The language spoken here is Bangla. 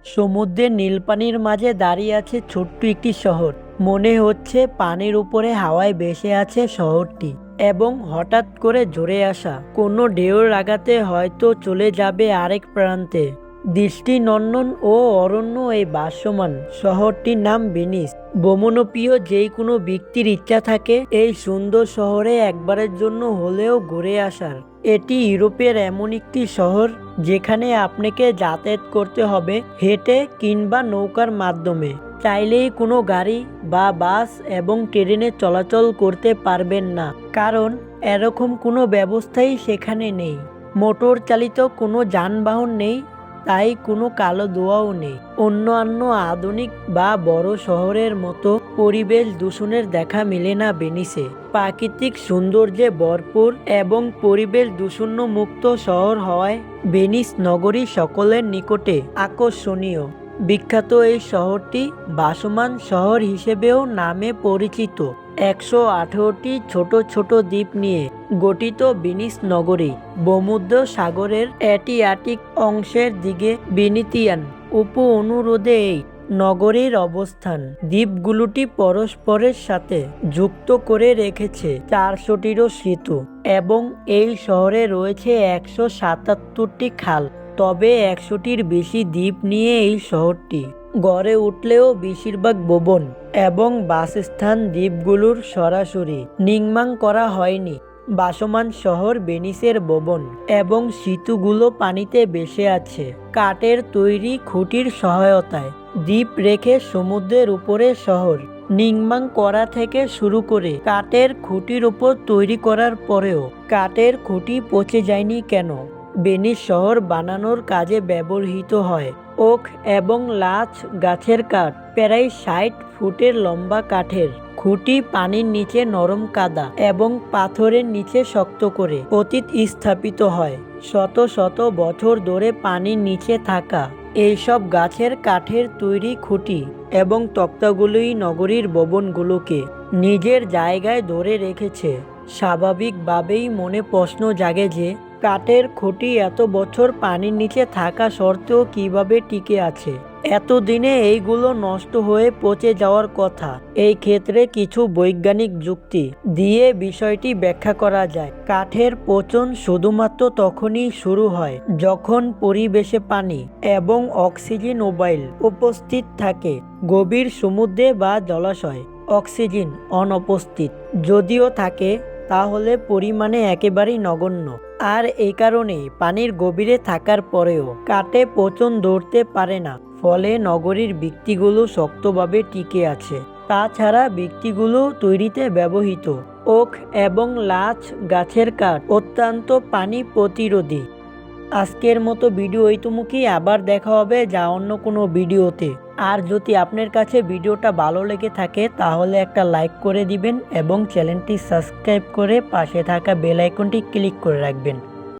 সমুদ্রের নীল পানির মাঝে দাঁড়িয়ে আছে ছোট্ট একটি শহর। মনে হচ্ছে পানির উপরে হাওয়ায় ভেসে আছে শহরটি, এবং হঠাৎ করে জোরে আসা কোনো ঢেউর আঘাতে হয়তো চলে যাবে আরেক প্রান্তে। দৃষ্টিনন্দন ও অরণ্য এই ভাসমান শহরটির নাম ভেনিস। ভ্রমণপ্রিয় যেই কোনো ব্যক্তির ইচ্ছা থাকে এই সুন্দর শহরে একবারের জন্য হলেও ঘুরে আসার। এটি ইউরোপের এমন একটি শহর যেখানে আপনাকে যাতায়াত করতে হবে হেঁটে কিংবা নৌকার মাধ্যমে। চাইলেই কোনো গাড়ি বা বাস এবং ট্রেনে চলাচল করতে পারবেন না, কারণ এরকম কোনো ব্যবস্থাই সেখানে নেই। মোটর চালিত কোনো যানবাহন নেই, তাই কোনো কালো ধোঁয়াও নেই। অন্যান্য আধুনিক বা বড় শহরের মতো পরিবেশ দূষণের দেখা মেলে না ভেনিসে। প্রাকৃতিক সৌন্দর্যে ভরপুর এবং পরিবেশ দূষণ মুক্ত শহর হওয়ায় ভেনিস নগরী সকলের নিকটে আকর্ষণীয়। বিখ্যাত এই শহরটি ভাসমান শহর হিসেবেও নামে পরিচিত। 118টি ছোট ছোট দ্বীপ নিয়ে গঠিত ভেনিস নগরী সমুদ্র সাগরের অ্যাটিয়াটিক অংশের দিকে ভেনিতিয়ান উপ অনুরোধে এই নগরীর অবস্থান। দ্বীপগুলোটি পরস্পরের সাথে যুক্ত করে রেখেছে 400টিরও সেতু, এবং এই শহরে রয়েছে 177টি খাল। তবে 100টির বেশি দ্বীপ নিয়ে এই শহরটি গড়ে উঠলেও বেশিরভাগ ভবন এবং বাসস্থান দ্বীপগুলোর সরাসরি নির্মাণ করা হয়নি। ভাসমান শহর ভেনিসের ভবন এবং সেতুগুলো পানিতে ভেসে আছে কাঠের তৈরি খুঁটির সহায়তায়। দ্বীপ রেখে সমুদ্রের উপরে শহর নির্মাণ করা থেকে শুরু করে কাঠের খুঁটির উপর তৈরি করার পরেও কাঠের খুঁটি পচে যায়নি কেন? ভেনিস শহর বানানোর কাজে ব্যবহৃত হয় ওক এবং লাচ গাছের কাঠ। প্রায় 60 ফুটের লম্বা কাঠের খুঁটি পানির নিচে নরম কাদা এবং পাথরের নিচে শক্ত করে অতীত স্থাপিত হয়। শত শত বছর ধরে পানির নিচে থাকা এইসব গাছের কাঠের তৈরি খুঁটি এবং তক্তাগুলোই নগরীর ভবনগুলোকে নিজের জায়গায় ধরে রেখেছে। স্বাভাবিকভাবেই মনে প্রশ্ন জাগে যে কাঠের খুঁটি এত বছর পানির নিচে থাকা সত্ত্বেও কিভাবে টিকে আছে। এতদিনে এইগুলো নষ্ট হয়ে পচে যাওয়ার কথা। এই ক্ষেত্রে কিছু বৈজ্ঞানিক যুক্তি দিয়ে বিষয়টি ব্যাখ্যা করা যায়। কাঠের পচন শুধুমাত্র তখনই শুরু হয় যখন পরিবেশে পানি এবং অক্সিজেন উভয় উপস্থিত থাকে। গভীর সমুদ্রে বা জলাশয় অক্সিজেন অনুপস্থিত যদিও থাকে, তাহলে পরিমাণে একেবারেই নগণ্য। আর এই কারণেই পানির গভীরে থাকার পরেও কাঠে পচন ধরতে পারে না, ফলে নগরীর ভিত্তিগুলো শক্তভাবে টিকে আছে। তাছাড়া ভিত্তিগুলো তৈরিতে ব্যবহৃত ওক এবং লাচ গাছের কাঠ অত্যন্ত পানি প্রতিরোধী। আজকের মতো ভিডিও এইটুকুই। আবার দেখা হবে যা অন্য কোনো ভিডিওতে। আর যদি আপনার কাছে ভিডিওটা ভালো লেগে থাকে তাহলে একটা লাইক করে দিবেন এবং চ্যানেলটি সাবস্ক্রাইব করে পাশে থাকা বেল আইকনটি ক্লিক করে রাখবেন।